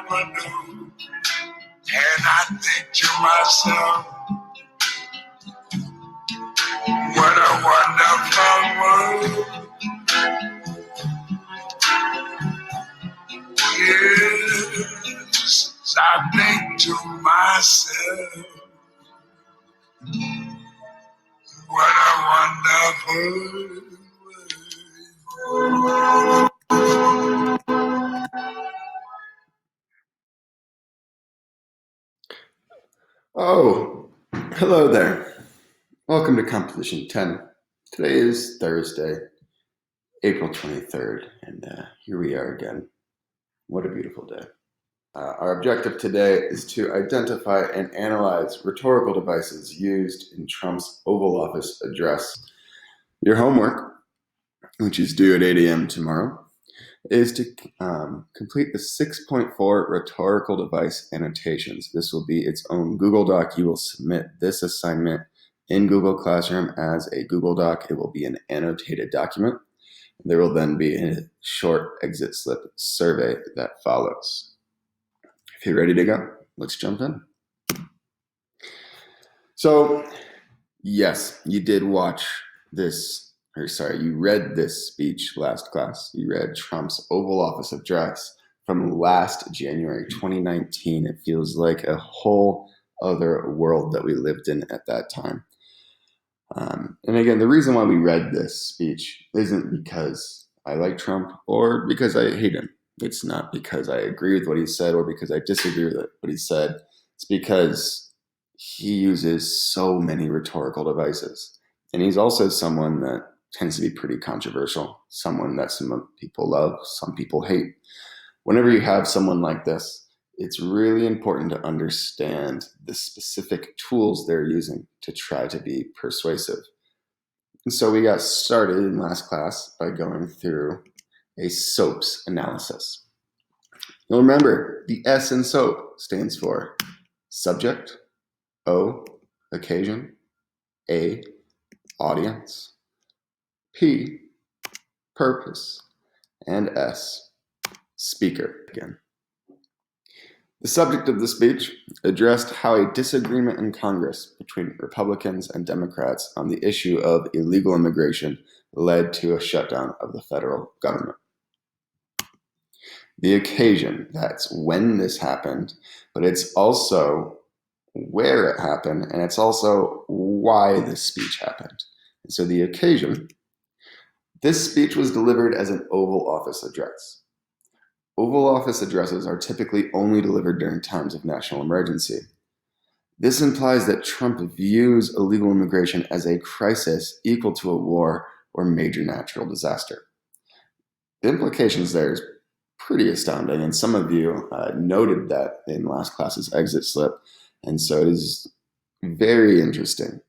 never knew. And I think to myself, what a wonderful world. Yes, I think to myself, what a wonderful world. Oh, hello there. Welcome to Composition 10. Today is Thursday, April 23rd, and here we are again. What a beautiful day. Our objective today is to identify and analyze rhetorical devices used in Trump's Oval Office address. Your homework, which is due at 8 a.m. tomorrow, is to complete the 6.4 rhetorical device annotations. This will be its own Google Doc. You will submit this assignment in Google Classroom as a Google Doc. It will be an annotated document. There will then be a short exit slip survey that follows. If you're ready to go, let's jump in. So, yes, you did watch this, you read this speech last class. You read Trump's Oval Office address from last January 2019. It feels like a whole other world that we lived in at that time. And again, the reason why we read this speech isn't because I like Trump or because I hate him. It's not because I agree with what he said or because I disagree with what he said. It's because he uses so many rhetorical devices. And he's also someone that tends to be pretty controversial, someone that some people love, some people hate. Whenever you have someone like this, it's really important to understand the specific tools they're using to try to be persuasive. And so we got started in last class by going through a SOAPs analysis. You'll remember the S in SOAP stands for subject, O, occasion, A, audience, P, purpose, and S, speaker again. The subject of the speech addressed how a disagreement in Congress between Republicans and Democrats on the issue of illegal immigration led to a shutdown of the federal government. The occasion, that's when this happened, but it's also where it happened, and it's also why this speech happened. And so the occasion, this speech was delivered as an Oval Office address. Oval Office addresses are typically only delivered during times of national emergency. This implies that Trump views illegal immigration as a crisis equal to a war or major natural disaster. The implications there is pretty astounding, and some of you noted that in last class's exit slip, and so it is very interesting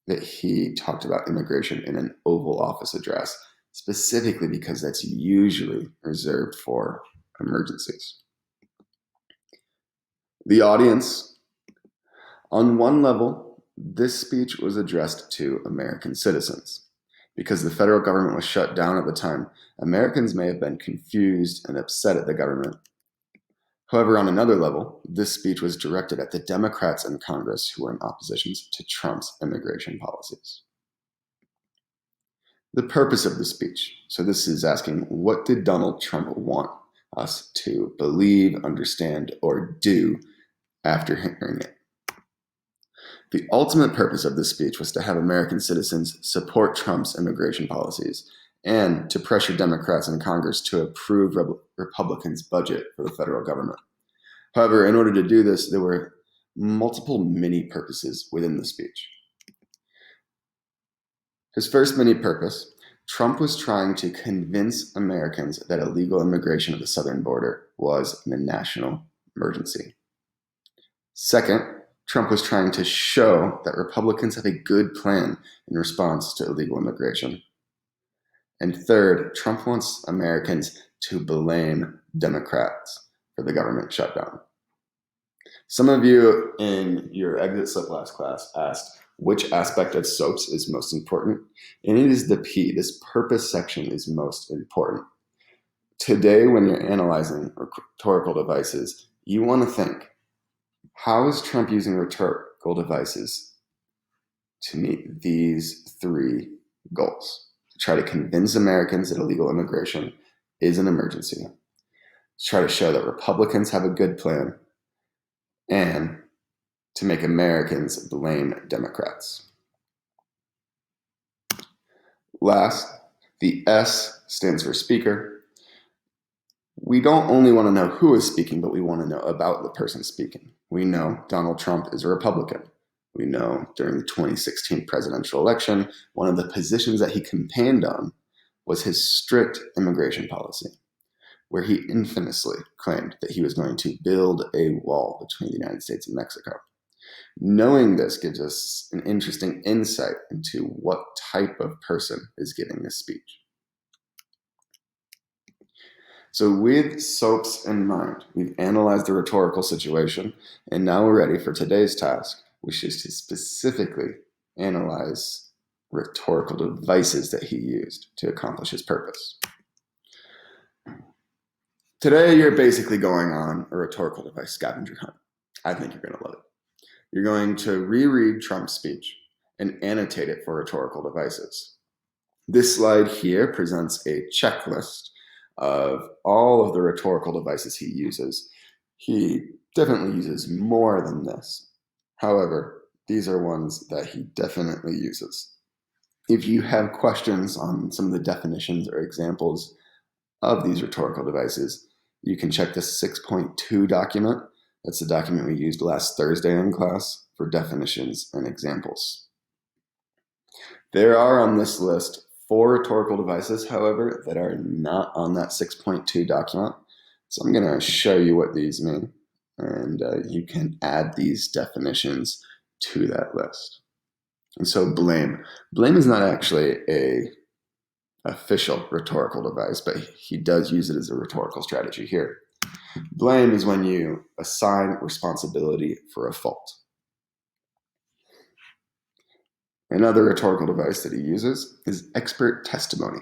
that he talked about immigration in an Oval Office address, specifically because that's usually reserved for emergencies. The audience. On one level, this speech was addressed to American citizens. Because the federal government was shut down at the time, Americans may have been confused and upset at the government. However, on another level, this speech was directed at the Democrats in Congress who were in opposition to Trump's immigration policies. The purpose of the speech. So this is asking, what did Donald Trump want us to believe, understand, or do after hearing it? The ultimate purpose of this speech was to have American citizens support Trump's immigration policies and to pressure Democrats in Congress to approve Republicans' budget for the federal government. However, in order to do this, there were multiple mini purposes within the speech. His first mini purpose, Trump was trying to convince Americans that illegal immigration at the southern border was a national emergency. Second, Trump was trying to show that Republicans have a good plan in response to illegal immigration. And third, Trump wants Americans to blame Democrats for the government shutdown. Some of you in your exit slip last class asked which aspect of SOAPs is most important, and it is the P. This purpose section is most important. Today, when you're analyzing rhetorical devices, you want to think, how is Trump using rhetorical devices to meet these three goals? To try to convince Americans that illegal immigration is an emergency, to try to show that Republicans have a good plan, and to make Americans blame Democrats. Last, the S stands for speaker. We don't only want to know who is speaking, but we want to know about the person speaking. We know Donald Trump is a Republican. We know during the 2016 presidential election, one of the positions that he campaigned on was his strict immigration policy, where he infamously claimed that he was going to build a wall between the United States and Mexico. Knowing this gives us an interesting insight into what type of person is giving this speech. So with SOAPs in mind, we've analyzed the rhetorical situation, and now we're ready for today's task, which is to specifically analyze rhetorical devices that he used to accomplish his purpose. Today, you're basically going on a rhetorical device scavenger hunt. I think you're going to love it. You're going to reread Trump's speech and annotate it for rhetorical devices. This slide here presents a checklist of all of the rhetorical devices he uses. He definitely uses more than this. However, these are ones that he definitely uses. If you have questions on some of the definitions or examples of these rhetorical devices, you can check the 6.2 document. That's the document we used last Thursday in class for definitions and examples. There are on this list 4 rhetorical devices, however, that are not on that 6.2 document. So I'm going to show you what these mean, and you can add these definitions to that list. And so blame. Blame is not actually a official rhetorical device, but he does use it as a rhetorical strategy here. Blame is when you assign responsibility for a fault. Another rhetorical device that he uses is expert testimony.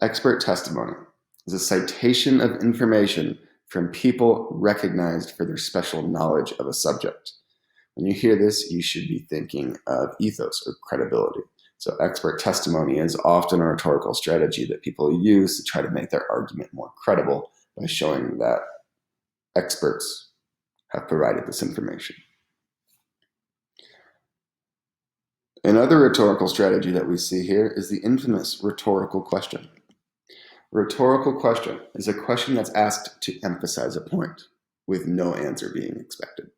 Expert testimony is a citation of information from people recognized for their special knowledge of a subject. When you hear this, you should be thinking of ethos or credibility. So expert testimony is often a rhetorical strategy that people use to try to make their argument more credible by showing that experts have provided this information. Another rhetorical strategy that we see here is the infamous rhetorical question. Rhetorical question is a question that's asked to emphasize a point with no answer being expected.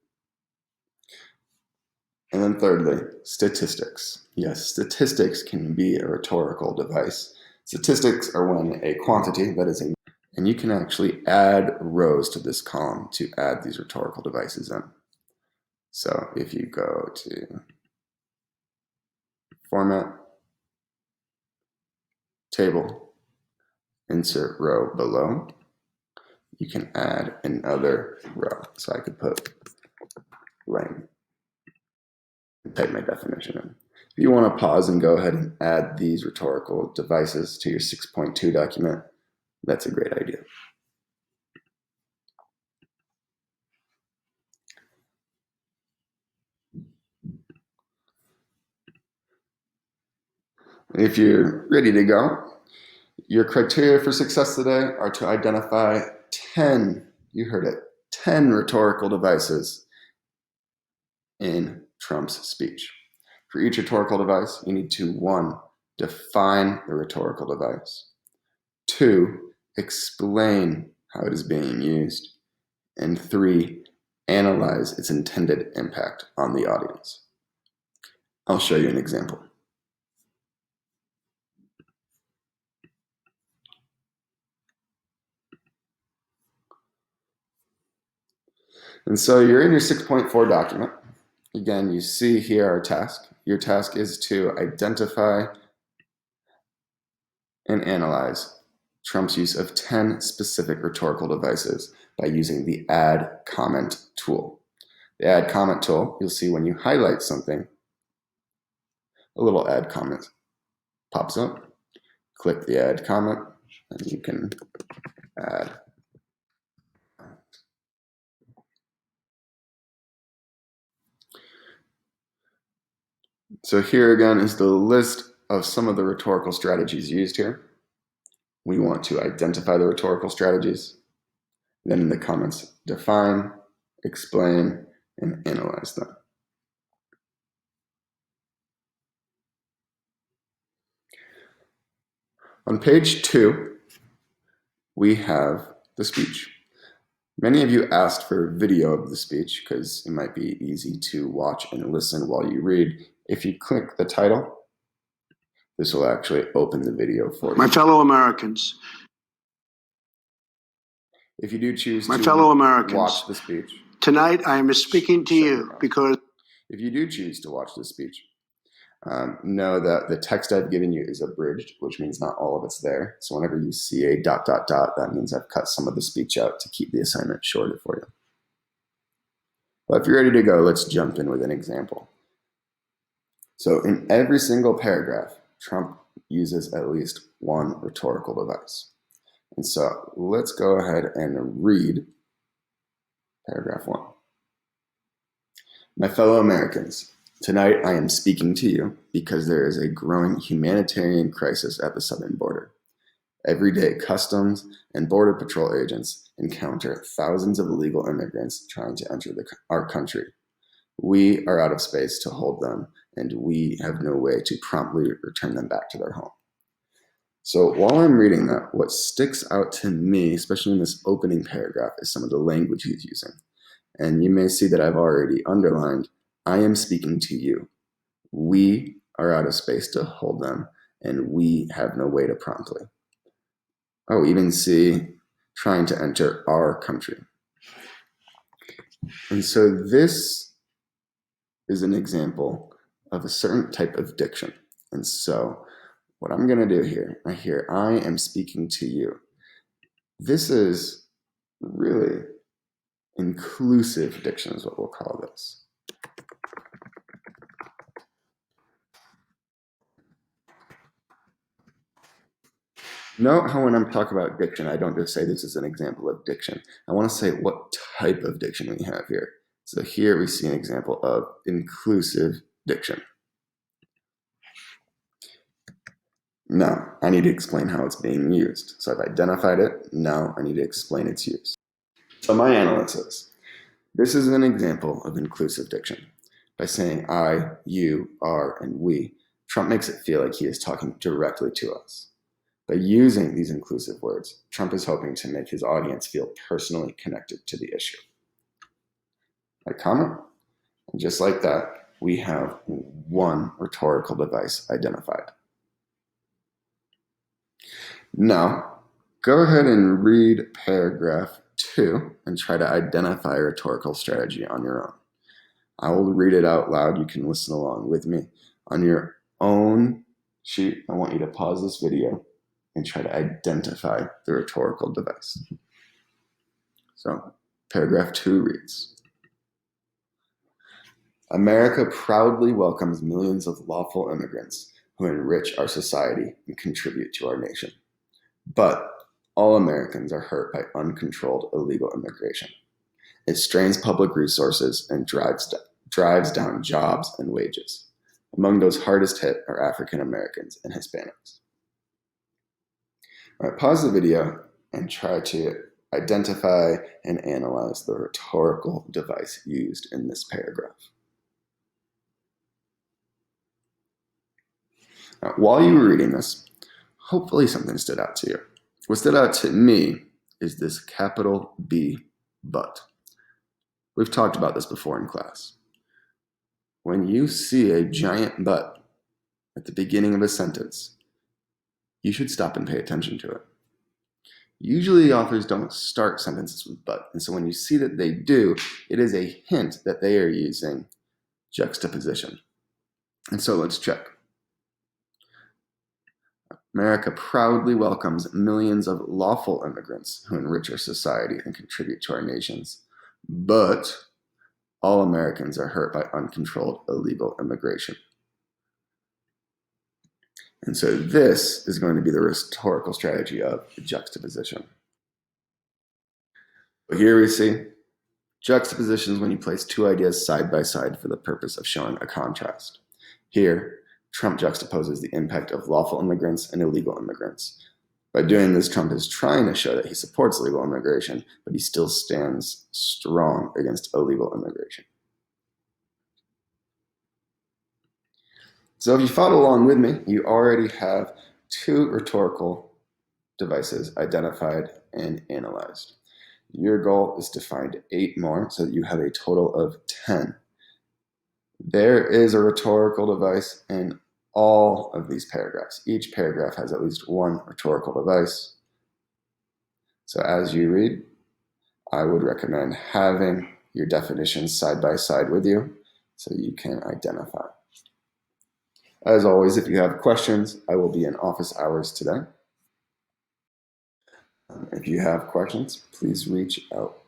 And then thirdly, statistics. Yes, statistics can be a rhetorical device. Statistics are when a quantity that is a, and you can actually add rows to this column to add these rhetorical devices in. So if you go to Format, Table, Insert Row below, you can add another row. So I could put lane. Type my definition in. If you want to pause and go ahead and add these rhetorical devices to your 6.2 document, that's a great idea. If you're ready to go, your criteria for success today are to identify 10, you heard it, 10 rhetorical devices in Trump's speech. For each rhetorical device, you need to 1, define the rhetorical device, 2, explain how it is being used, and 3, analyze its intended impact on the audience. I'll show you an example. And so you're in your 6.4 document. Again, you see here our task. Your task is to identify and analyze Trump's use of 10 specific rhetorical devices by using the Add Comment tool. The Add Comment tool, you'll see when you highlight something, a little Add Comment pops up. Click the Add Comment, and you can Add. So here again is the list of some of the rhetorical strategies used here. We want to identify the rhetorical strategies. Then in the comments, define, explain, and analyze them. On page 2, we have the speech. Many of you asked for video of the speech because it might be easy to watch and listen while you read. If you click the title, this will actually open the video for you. My fellow Americans. If you do choose My to fellow Americans, watch the speech, tonight I am speaking to you because if you do choose to watch the speech, know that the text I've given you is abridged, which means not all of it's there. So whenever you see a ... that means I've cut some of the speech out to keep the assignment shorter for you. But if you're ready to go, let's jump in with an example. So in every single paragraph, Trump uses at least one rhetorical device. And so let's go ahead and read paragraph 1. My fellow Americans, tonight I am speaking to you because there is a growing humanitarian crisis at the southern border. Every day, Customs and Border Patrol agents encounter thousands of illegal immigrants trying to enter our country. We are out of space to hold them, and we have no way to promptly return them back to their home. So while I'm reading that, what sticks out to me, especially in this opening paragraph, is some of the language he's using. And you may see that I've already underlined, I am speaking to you. We are out of space to hold them, and we have no way to promptly. Oh, even see trying to enter our country. And so this is an example of a certain type of diction. And so what I'm going to do here, I hear, I am speaking to you. This is really inclusive diction is what we'll call this. Note how when I'm talking about diction, I don't just say this is an example of diction. I want to say what type of diction we have here. So here we see an example of inclusive diction. Now, I need to explain how it's being used. So I've identified it. Now I need to explain its use. So my analysis. This is an example of inclusive diction. By saying I, you, our, and we, Trump makes it feel like he is talking directly to us. By using these inclusive words, Trump is hoping to make his audience feel personally connected to the issue. I comment, and just like that, we have one rhetorical device identified. Now, go ahead and read paragraph 2 and try to identify a rhetorical strategy on your own. I will read it out loud. You can listen along with me. On your own sheet, I want you to pause this video and try to identify the rhetorical device. So, paragraph 2 reads, America proudly welcomes millions of lawful immigrants who enrich our society and contribute to our nation. But all Americans are hurt by uncontrolled illegal immigration. It strains public resources and drives down jobs and wages. Among those hardest hit are African Americans and Hispanics. All right, pause the video and try to identify and analyze the rhetorical device used in this paragraph. Now, while you were reading this, hopefully something stood out to you. What stood out to me is this capital B, but. We've talked about this before in class. When you see a giant but at the beginning of a sentence, you should stop and pay attention to it. Usually authors don't start sentences with but, and so when you see that they do, it is a hint that they are using juxtaposition. And so let's check. America proudly welcomes millions of lawful immigrants who enrich our society and contribute to our nations, but all Americans are hurt by uncontrolled illegal immigration. And so this is going to be the rhetorical strategy of juxtaposition. Here we see juxtapositions when you place two ideas side by side for the purpose of showing a contrast. Here, Trump juxtaposes the impact of lawful immigrants and illegal immigrants. By doing this, Trump is trying to show that he supports legal immigration, but he still stands strong against illegal immigration. So if you followed along with me, you already have two rhetorical devices identified and analyzed. Your goal is to find 8 more so that you have a total of 10. There is a rhetorical device in all of these paragraphs. Each paragraph has at least one rhetorical device. So as you read, I would recommend having your definitions side by side with you so you can identify. As always, if you have questions, I will be in office hours today. If you have questions, please reach out.